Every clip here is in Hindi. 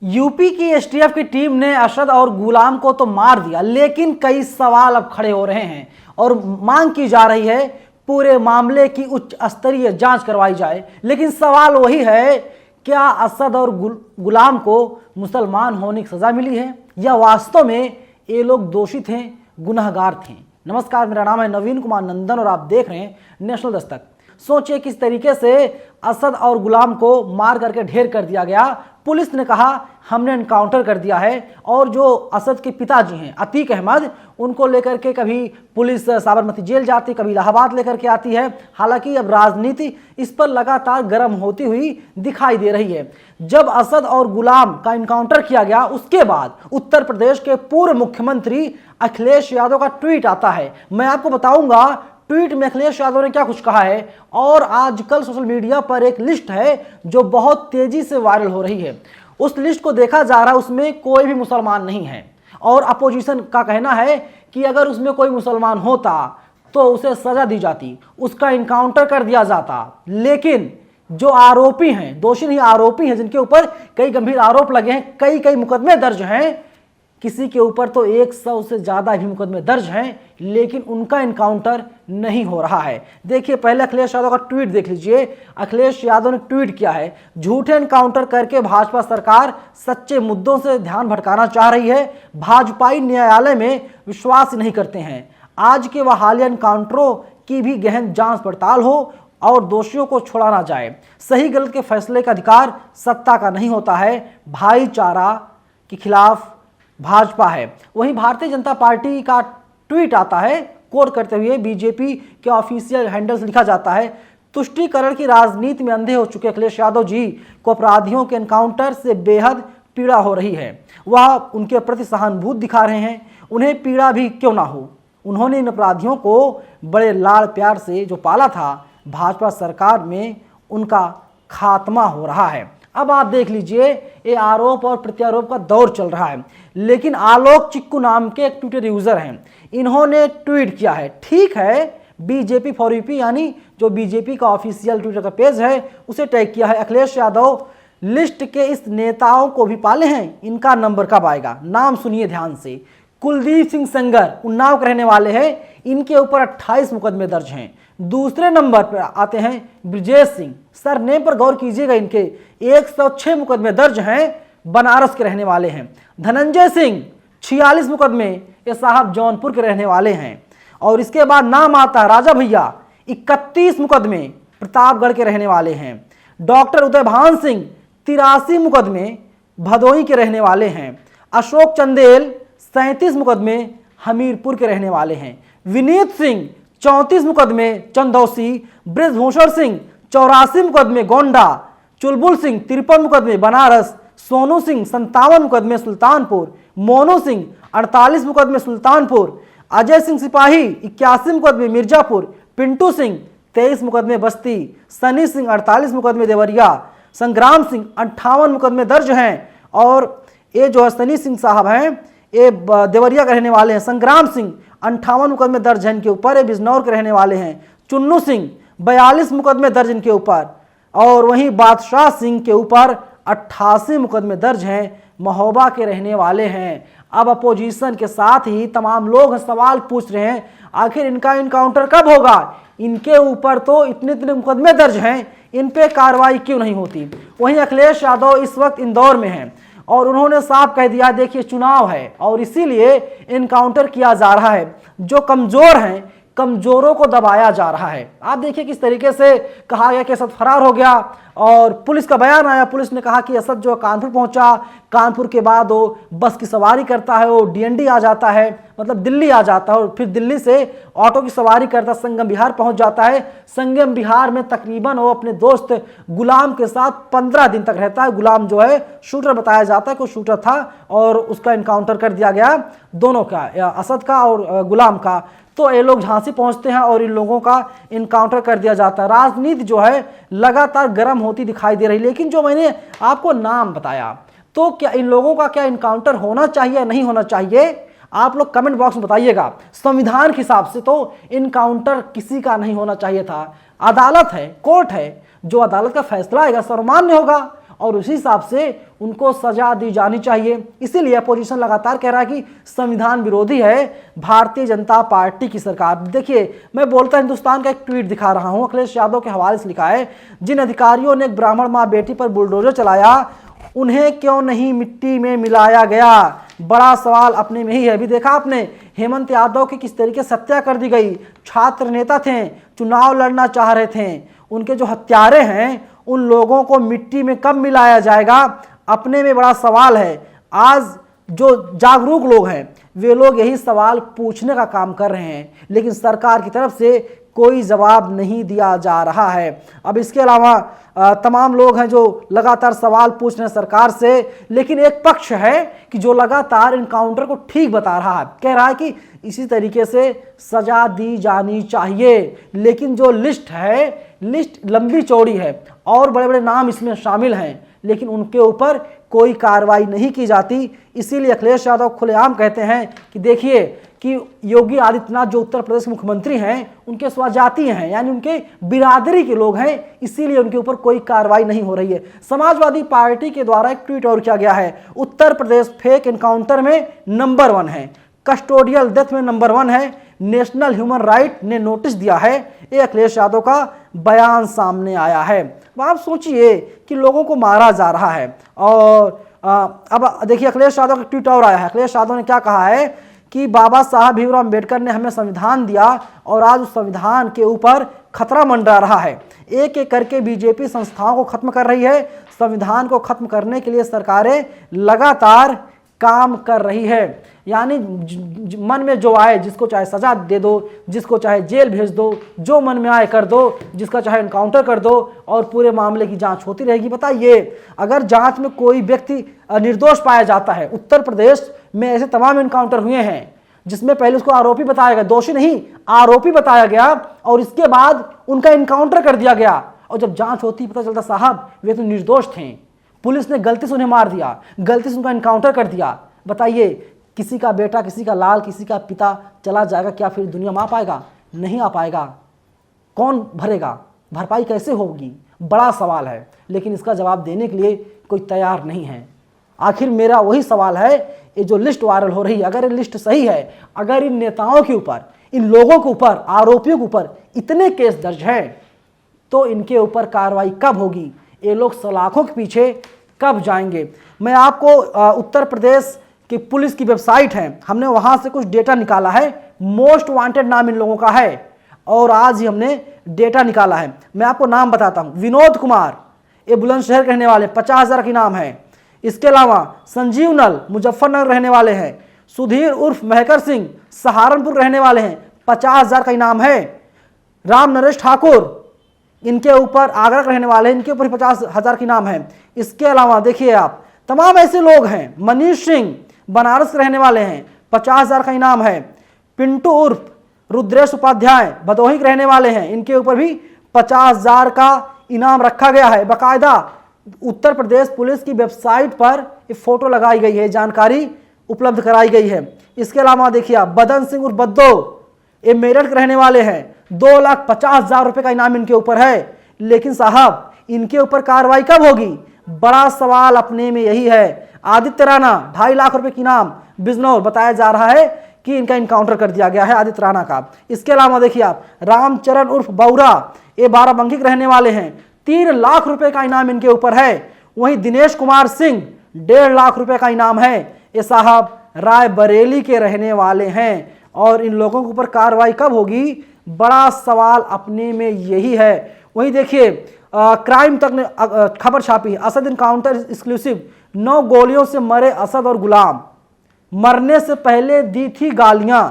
यूपी की एसटीएफ की टीम ने असद और गुलाम को तो मार दिया, लेकिन कई सवाल अब खड़े हो रहे हैं और मांग की जा रही है पूरे मामले की उच्च स्तरीय जांच करवाई जाए। लेकिन सवाल वही है, क्या असद और गुलाम को मुसलमान होने की सजा मिली है या वास्तव में ये लोग दोषी थे, गुनहगार थे। नमस्कार, मेरा नाम है नवीन कुमार नंदन और आप देख रहे हैं नेशनल दस्तक। सोचिए किस तरीके से असद और गुलाम को मार करके ढेर कर दिया गया। पुलिस ने कहा हमने एनकाउंटर कर दिया है, और जो असद के पिताजी हैं अतीक अहमद, उनको लेकर के कभी पुलिस साबरमती जेल जाती, कभी इलाहाबाद लेकर के आती है। हालांकि अब राजनीति इस पर लगातार गर्म होती हुई दिखाई दे रही है। जब असद और गुलाम का एनकाउंटर किया गया, उसके बाद उत्तर प्रदेश के पूर्व मुख्यमंत्री अखिलेश यादव का ट्वीट आता है। मैं आपको बताऊंगा ट्वीट में अखिलेश यादव ने क्या कुछ कहा है। और आजकल सोशल मीडिया पर एक लिस्ट है जो बहुत तेजी से वायरल हो रही है। उस लिस्ट को देखा जा रहा है, उसमें कोई भी मुसलमान नहीं है, और अपोजिशन का कहना है कि अगर उसमें कोई मुसलमान होता तो उसे सजा दी जाती, उसका इनकाउंटर कर दिया जाता। लेकिन जो आरोपी हैं, दोषी नहीं आरोपी हैं, जिनके ऊपर कई गंभीर आरोप लगे हैं, कई मुकदमे दर्ज हैं, किसी के ऊपर तो 100 से ज़्यादा भी मुकदमे दर्ज हैं, लेकिन उनका इनकाउंटर नहीं हो रहा है। देखिए, पहले अखिलेश यादव का ट्वीट देख लीजिए। अखिलेश यादव ने ट्वीट किया है, झूठे इनकाउंटर करके भाजपा सरकार सच्चे मुद्दों से ध्यान भटकाना चाह रही है। भाजपाई न्यायालय में विश्वास नहीं करते हैं। आज के वह हालिया इनकाउंटरों की भी गहन जांच पड़ताल हो और दोषियों को छोड़ा जाए। सही गलत के फैसले का अधिकार सत्ता का नहीं होता है, भाईचारा के खिलाफ भाजपा है। वहीं भारतीय जनता पार्टी का ट्वीट आता है, कोट करते हुए बीजेपी के ऑफिशियल हैंडल से लिखा जाता है, तुष्टीकरण की राजनीति में अंधे हो चुके अखिलेश यादव जी को अपराधियों के एनकाउंटर से बेहद पीड़ा हो रही है। वह उनके प्रति सहानुभूति दिखा रहे हैं, उन्हें पीड़ा भी क्यों ना हो। उन्होंने इन अपराधियों को बड़े लाड़ प्यार से जो पाला था, भाजपा सरकार में उनका खात्मा हो रहा है। अब आप देख लीजिए, ये आरोप और प्रत्यारोप का दौर चल रहा है। लेकिन आलोक चिक्कू नाम के एक ट्विटर यूजर हैं, इन्होंने ट्वीट किया है। ठीक है, बीजेपी फॉर यूपी यानी जो बीजेपी का ऑफिशियल ट्विटर का पेज है, उसे टैग किया है। अखिलेश यादव लिस्ट के इस नेताओं को भी पाले हैं, इनका नंबर कब आएगा। नाम सुनिए ध्यान से। कुलदीप सिंह सेंगर उन्नाव के रहने वाले हैं, इनके ऊपर 28 मुकदमे दर्ज हैं। दूसरे नंबर पर आते हैं ब्रजेश सिंह, सरनेम पर गौर कीजिएगा, इनके 106 मुकदमे दर्ज हैं, बनारस के रहने वाले हैं। धनंजय सिंह 46 मुकदमे, ये साहब जौनपुर के रहने वाले हैं। और इसके बाद नाम आता है राजा भैया, 31 मुकदमे, प्रतापगढ़ के रहने वाले हैं। डॉक्टर उदय भान सिंह 83 मुकदमे, भदोही के रहने वाले हैं। अशोक चंदेल 37 मुकदमे, हमीरपुर के रहने वाले हैं। विनीत सिंह 34 मुकदमे, चंदौसी। ब्रजभूषण सिंह 84 मुकदमे, गोंडा। चुलबुल सिंह 53 मुकदमे, बनारस। सोनू सिंह 57 मुकदमे, सुल्तानपुर। मोनू सिंह 48 मुकदमे, सुल्तानपुर। अजय सिंह सिपाही 81 मुकदमे, मिर्जापुर। पिंटू सिंह 23 मुकदमे, बस्ती। सनी सिंह 48 मुकदमे, देवरिया। संग्राम सिंह 58 मुकदमे दर्ज हैं, और ये जो है सनी सिंह साहब हैं, ये देवरिया के रहने वाले हैं। संग्राम सिंह 58 मुकदमे दर्ज हैं इनके ऊपर, ये बिजनौर के रहने वाले हैं। चुन्नू सिंह 42 मुकदमे दर्ज इनके ऊपर, और वहीं बादशाह सिंह के ऊपर 88 मुकदमे दर्ज हैं, महोबा के रहने वाले हैं। अब अपोजिशन के साथ ही तमाम लोग सवाल पूछ रहे हैं, आखिर इनका इनकाउंटर कब होगा। इनके ऊपर तो इतने मुकदमे दर्ज हैं, इन पे कार्रवाई क्यों नहीं होती। वहीं अखिलेश यादव इस वक्त इंदौर में हैं, और उन्होंने साफ कह दिया, देखिए चुनाव है और इसीलिए इनकाउंटर किया जा रहा है। जो कमजोर हैं, कमजोरों को दबाया जा रहा है। आप देखिए किस तरीके से कहा गया कि असद फरार हो गया, और पुलिस का बयान आया। पुलिस ने कहा कि असद जो कानपुर पहुंचा, कानपुर के बाद वो बस की सवारी करता है, वो डीएनडी आ जाता है, मतलब दिल्ली आ जाता है, और फिर दिल्ली से ऑटो की सवारी करता संगम बिहार पहुंच जाता है। संगम बिहार में तकरीबन वो अपने दोस्त गुलाम के साथ 15 दिन तक रहता है। गुलाम जो है शूटर बताया जाता है, कोई शूटर था, और उसका इनकाउंटर कर दिया गया, दोनों का, असद का और गुलाम का। तो ये लोग झांसी पहुंचते हैं और इन लोगों का इनकाउंटर कर दिया जाता है। राजनीति जो है लगातार गर्म होती दिखाई दे रही। लेकिन जो मैंने आपको नाम बताया, तो क्या इन लोगों का क्या इनकाउंटर होना चाहिए या नहीं होना चाहिए, आप लोग कमेंट बॉक्स में बताइएगा। संविधान के हिसाब से तो इनकाउंटर किसी का नहीं होना चाहिए था। अदालत है, कोर्ट है, जो अदालत का फैसला आएगा सर्वमान्य होगा, और उसी हिसाब से उनको सजा दी जानी चाहिए। इसीलिए अपोजिशन लगातार कह रहा है कि संविधान विरोधी है भारतीय जनता पार्टी की सरकार। देखिए, मैं बोलता हिंदुस्तान का एक ट्वीट दिखा रहा हूं, अखिलेश यादव के हवाले से लिखा है, जिन अधिकारियों ने एक ब्राह्मण मां बेटी पर बुलडोजर चलाया उन्हें क्यों नहीं मिट्टी में मिलाया गया। बड़ा सवाल अपने में ही है। अभी देखा आपने हेमंत यादव की किस तरीके से हत्या कर दी गई। छात्र नेता थे, चुनाव लड़ना चाह रहे थे, उनके जो हत्यारे हैं उन लोगों को मिट्टी में कब मिलाया जाएगा, अपने में बड़ा सवाल है। आज जो जागरूक लोग हैं वे लोग यही सवाल पूछने का काम कर रहे हैं, लेकिन सरकार की तरफ से कोई जवाब नहीं दिया जा रहा है। अब इसके अलावा तमाम लोग हैं जो लगातार सवाल पूछ रहे हैं सरकार से, लेकिन एक पक्ष है कि जो लगातार इनकाउंटर को ठीक बता रहा है, कह रहा है कि इसी तरीके से सजा दी जानी चाहिए। लेकिन जो लिस्ट है, लिस्ट लंबी चौड़ी है और बड़े बड़े नाम इसमें शामिल हैं, लेकिन उनके ऊपर कोई कार्रवाई नहीं की जाती। इसीलिए अखिलेश यादव खुलेआम कहते हैं कि देखिए कि योगी आदित्यनाथ जो उत्तर प्रदेश के मुख्यमंत्री हैं उनके स्वजातीय हैं, यानी उनके बिरादरी के लोग हैं, इसीलिए उनके ऊपर कोई कार्रवाई नहीं हो रही है। समाजवादी पार्टी के द्वारा एक ट्वीट और किया गया है, उत्तर प्रदेश फेक एनकाउंटर में नंबर 1 है, कस्टोडियल डेथ में नंबर 1 है, नेशनल ह्यूमन राइट ने नोटिस दिया है। ये अखिलेश यादव का बयान सामने आया है। आप सोचिए कि लोगों को मारा जा रहा है। और अब देखिए अखिलेश यादव का ट्वीट और आया है। अखिलेश यादव ने क्या कहा है कि बाबा साहब भीमराव अम्बेडकर ने हमें संविधान दिया और आज उस संविधान के ऊपर खतरा मंडरा रहा है। एक एक करके बीजेपी संस्थाओं को खत्म कर रही है। संविधान को खत्म करने के लिए सरकारें लगातार काम कर रही है। यानी मन में जो आए, जिसको चाहे सजा दे दो, जिसको चाहे जेल भेज दो, जो मन में आए कर दो, जिसका चाहे एनकाउंटर कर दो और पूरे मामले की जांच होती रहेगी। बताइए, अगर जांच में कोई व्यक्ति निर्दोष पाया जाता है, उत्तर प्रदेश में ऐसे तमाम एनकाउंटर हुए हैं जिसमें पहले उसको आरोपी बताया गया, दोषी नहीं आरोपी बताया गया, और इसके बाद उनका एनकाउंटर कर दिया गया, और जब जांच होती पता चलता साहब वे तो निर्दोष थे, पुलिस ने गलती से उन्हें मार दिया, गलती से उनका एनकाउंटर कर दिया। बताइए, किसी का बेटा, किसी का लाल, किसी का पिता चला जाएगा, क्या फिर दुनिया में आ पाएगा? नहीं आ पाएगा। कौन भरेगा? भरपाई कैसे होगी? बड़ा सवाल है, लेकिन इसका जवाब देने के लिए कोई तैयार नहीं है। आखिर मेरा वही सवाल है, ये जो लिस्ट वायरल हो रही है, अगर ये लिस्ट सही है, अगर इन नेताओं के ऊपर, इन लोगों के ऊपर, आरोपियों के ऊपर इतने केस दर्ज हैं, तो इनके ऊपर कार्रवाई कब होगी? ये लोग सलाखों के पीछे कब जाएंगे? मैं आपको उत्तर प्रदेश की पुलिस की वेबसाइट है, हमने वहां से कुछ डेटा निकाला है। मोस्ट वांटेड नाम इन लोगों का है और आज ही हमने डेटा निकाला है। मैं आपको नाम बताता हूं। विनोद कुमार, ये बुलंदशहर के रहने वाले, 50,000 की नाम है। इसके अलावा संजीव नल मुजफ्फरनगर रहने वाले हैं। सुधीर उर्फ महकर सिंह सहारनपुर रहने वाले हैं, 50,000 का इनाम है। राम नरेश ठाकुर, इनके ऊपर आगरा के रहने वाले हैं, इनके ऊपर 50,000 की नाम है। इसके अलावा देखिए आप, तमाम ऐसे लोग हैं। मनीष सिंह बनारस के रहने वाले हैं, 50,000 का इनाम है। पिंटू उर्फ रुद्रेश उपाध्याय भदोही के रहने वाले हैं, इनके ऊपर भी 50,000 का इनाम रखा गया है। बाकायदा उत्तर प्रदेश पुलिस की वेबसाइट पर ये फोटो लगाई गई है, जानकारी उपलब्ध कराई गई है। इसके अलावा देखिए आप, बदन सिंह उर्फ बद्दो, ये मेरठ के रहने वाले हैं, 2,50,000 रुपए का इनाम इनके ऊपर है। लेकिन साहब, इनके ऊपर कार्रवाई कब होगी? बड़ा सवाल अपने में यही है। आदित्य राणा, 2.5 लाख रुपए की इनाम, बिजनौर, बताया जा रहा है कि इनका इनकाउंटर कर दिया गया है आदित्य राणा का। इसके अलावा देखिए आप, रामचरण उर्फ बौरा, ये बाराबंकी के रहने वाले हैं, 3 लाख रुपए का इनाम इनके ऊपर है। वहीं दिनेश कुमार सिंह, 1.5 लाख रुपए का इनाम है। ये साहब रायबरेली के रहने वाले हैं। और इन लोगों के ऊपर कार्रवाई कब होगी? बड़ा सवाल अपने में यही है। वहीं देखिए, क्राइम तक ने खबर छापी, असद इनकाउंटर एक्सक्लूसिव, 9 गोलियों से मरे असद और गुलाम, मरने से पहले दी थी गालियां,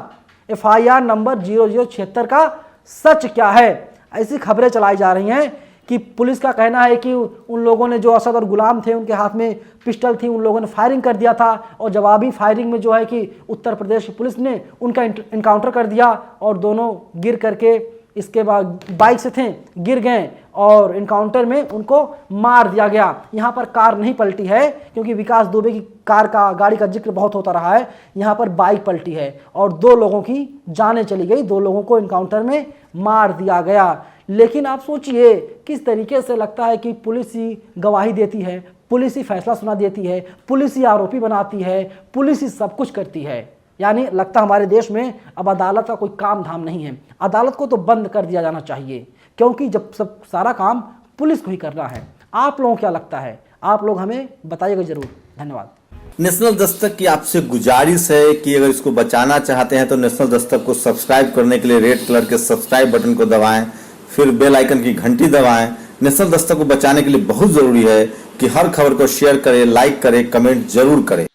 FIR नंबर 0076 का सच क्या है? ऐसी खबरें चलाई जा रही हैं कि पुलिस का कहना है कि उन लोगों ने, जो असद और गुलाम थे, उनके हाथ में पिस्टल थी, उन लोगों ने फायरिंग कर दिया था और जवाबी फायरिंग में जो है कि उत्तर प्रदेश पुलिस ने उनका इनकाउंटर कर दिया और दोनों गिर करके, इसके बाद बाइक से थे, गिर गए और इनकाउंटर में उनको मार दिया गया। यहाँ पर कार नहीं पलटी है, क्योंकि विकास दुबे की कार का, गाड़ी का जिक्र बहुत होता रहा है। यहाँ पर बाइक पलटी है और 2 लोगों की जानें चली गई, 2 लोगों को इनकाउंटर में मार दिया गया। लेकिन आप सोचिए किस तरीके से लगता है कि पुलिस ही गवाही देती है, पुलिस ही फैसला सुना देती है, पुलिस ही आरोपी बनाती है, पुलिस ही सब कुछ करती है। यानी लगता हमारे देश में अब अदालत का कोई काम धाम नहीं है। अदालत को तो बंद कर दिया जाना चाहिए, क्योंकि जब सब सारा काम पुलिस को ही करना है। आप लोगों को क्या लगता है? आप लोग हमें बताइएगा जरूर। धन्यवाद। नेशनल दस्तक की आपसे गुजारिश है कि अगर इसको बचाना चाहते हैं तो नेशनल दस्तक को सब्सक्राइब करने के लिए रेड कलर के सब्सक्राइब बटन को दबाएं, फिर बेल आइकन की घंटी दबाएं। नेशनल दस्तक को बचाने के लिए बहुत जरूरी है कि हर खबर को शेयर करें, लाइक करें, कमेंट जरूर करें।